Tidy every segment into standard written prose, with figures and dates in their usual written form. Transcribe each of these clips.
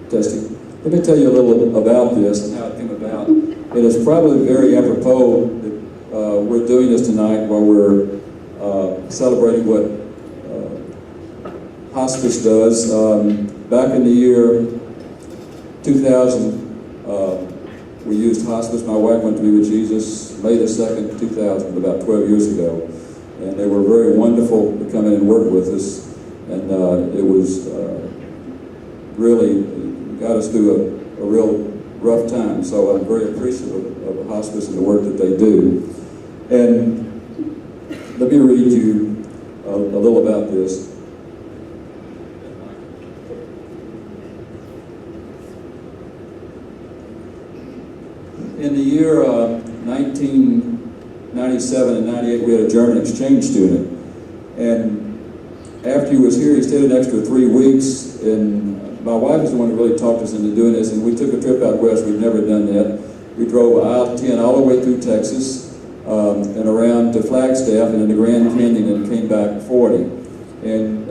Testing. Let me tell you a little about this and how it came about. It is probably very apropos that we're doing this tonight while we're celebrating what hospice does. Back in the year 2000, we used hospice. My wife went to be with Jesus May the 2nd, 2000, about 12 years ago. And they were very wonderful to come in and work with us. And it was really got us through a real rough time. So I'm very appreciative of hospice and the work that they do. And let me read you a little about this. In the year 1997 and 98, we had a German exchange student. And after he was here, he stayed an extra 3 weeks. And my wife is the one who really talked us into doing this. And we took a trip out west. We'd never done that. We drove I-10 all the way through Texas and around to Flagstaff and in the Grand Canyon and came back 40. And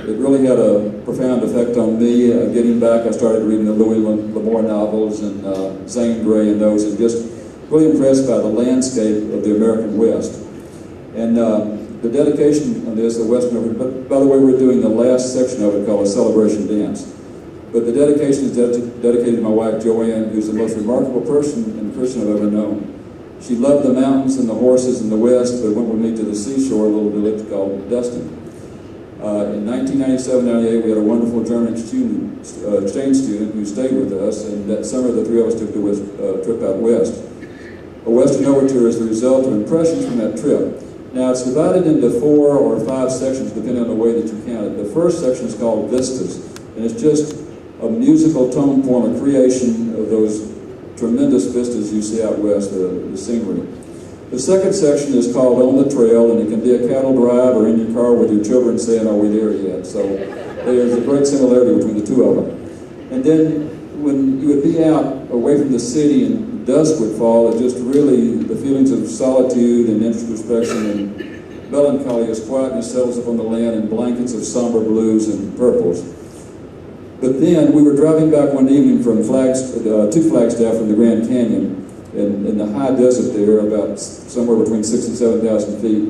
it really had a profound effect on me. Getting back, I started reading the Louis L'Amour novels and Zane Grey and those, and just really impressed by the landscape of the American West. And the dedication on this, the Western, but by the way, we're doing the last section of it called a celebration dance. But the dedication is dedicated to my wife, Joanne, who's the most remarkable person and Christian I've ever known. She loved the mountains and the horses in the West, but went with me to the seashore, a little village called Destin. In 1997-98, we had a wonderful German exchange student who stayed with us, and that summer the three of us took the trip out west. A Western Overture is the result of impressions from that trip. Now, it's divided into 4 or 5 sections, depending on the way that you count it. The first section is called Vistas, and it's just a musical tone form, a creation of those tremendous vistas you see out west, the scenery. The second section is called On the Trail, and it can be a cattle drive or in your car with your children saying, "Are we there yet?" So there's a great similarity between the two of them. And then when you would be out away from the city and dusk would fall, it just really, the feelings of solitude and introspection and melancholy as quietness settles upon the land in blankets of somber blues and purples. But then we were driving back one evening from to Flagstaff from the Grand Canyon in the high desert there, about somewhere between 6,000 and 7,000 feet,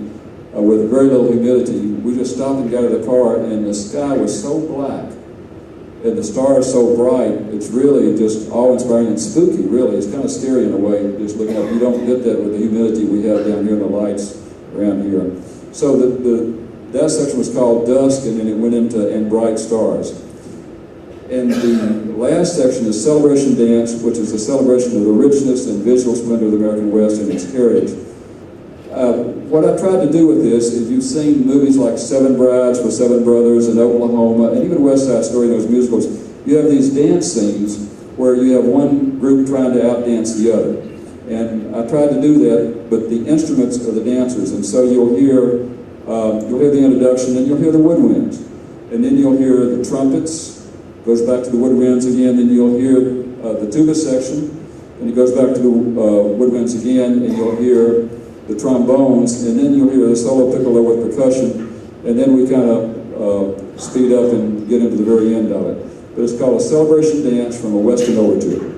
with very little humidity. We just stopped and got out of the car, and the sky was so black and the stars so bright, it's really just awe-inspiring and spooky, really. It's kind of scary in a way, just looking up. You don't get that with the humidity we have down here and the lights around here. So that section was called Dusk, and then it went into And Bright Stars. And the last section is Celebration Dance, which is a celebration of the richness and visual splendor of the American West and its heritage. What I tried to do with this is, you've seen movies like Seven Brides for Seven Brothers and Oklahoma, and even West Side Story, those musicals. You have these dance scenes where you have one group trying to outdance the other. And I tried to do that, but the instruments are the dancers. And so you'll hear the introduction, and you'll hear the woodwinds. And then you'll hear the trumpets, goes back to the woodwinds again, then you'll hear the tuba section, and it goes back to the woodwinds again, and you'll hear the trombones, and then you'll hear the solo piccolo with percussion, and then we kind of speed up and get into the very end of it. But it's called A Celebration Dance from a Western Overture.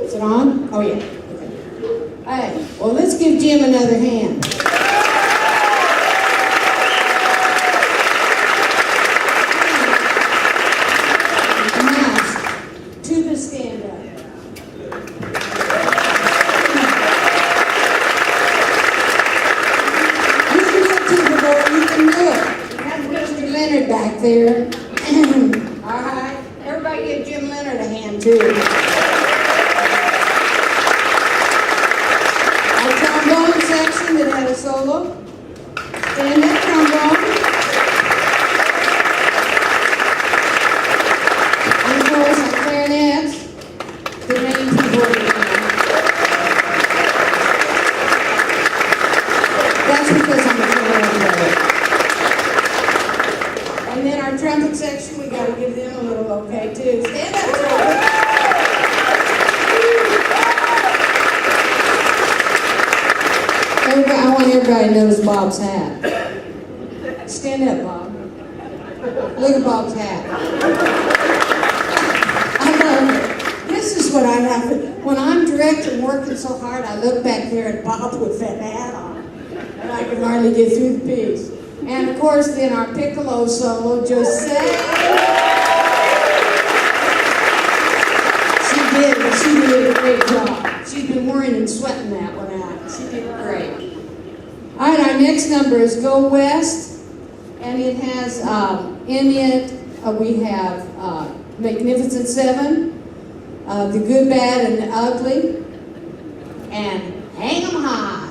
Is it on? Oh, yeah. Okay. All right. Well, let's give Jim another hand. Nice. Tuba stand up. You can get tuba, boy. You can do it. That's Mr. Leonard back there. All right. Everybody give Jim Leonard a hand, too. Section that had a solo. Stand up, trombone. And of course, our clarinets, the main keyboard. That's because I'm a clarinet player. And then our trumpet section, we got to give them a little okay too. Stand up, trumpet. I want everybody to notice Bob's hat. Stand up, Bob. Look at Bob's hat. I love it. This is what I have to, when I'm directing, working so hard, I look back there at Bob with that hat on. And I can hardly get through the piece. And of course, then our piccolo solo, Jose. did, but she did a great job. She's been worrying and sweating that one out. She did great. All right, our next number is Go West, and it has in it we have Magnificent Seven, The Good, Bad, and the Ugly, and Hang 'em High.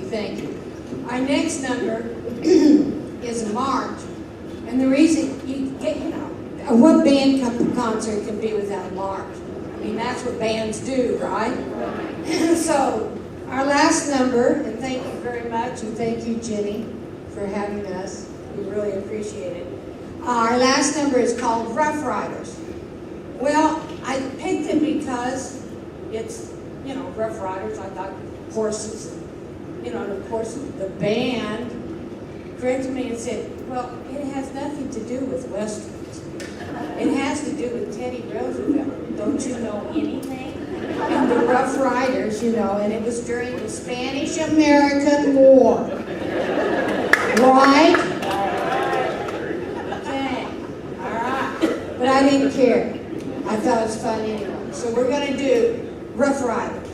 Thank you. Our next number is a march, and the reason what band concert can be without a march? I mean, that's what bands do, right? So, our last number, and thank you very much, and thank you, Jenny, for having us. We really appreciate it. Our last number is called Rough Riders. Well, I picked it because it's, Rough Riders. I thought horses, and of course, the band corrected me and said, well, it has nothing to do with Westerns. It has to do with Teddy Roosevelt. Don't you know anything? And the Rough Riders, and it was during the Spanish-American War. Right? Okay. But I didn't care. I thought it was fun anyway. So we're gonna do Rough Riders.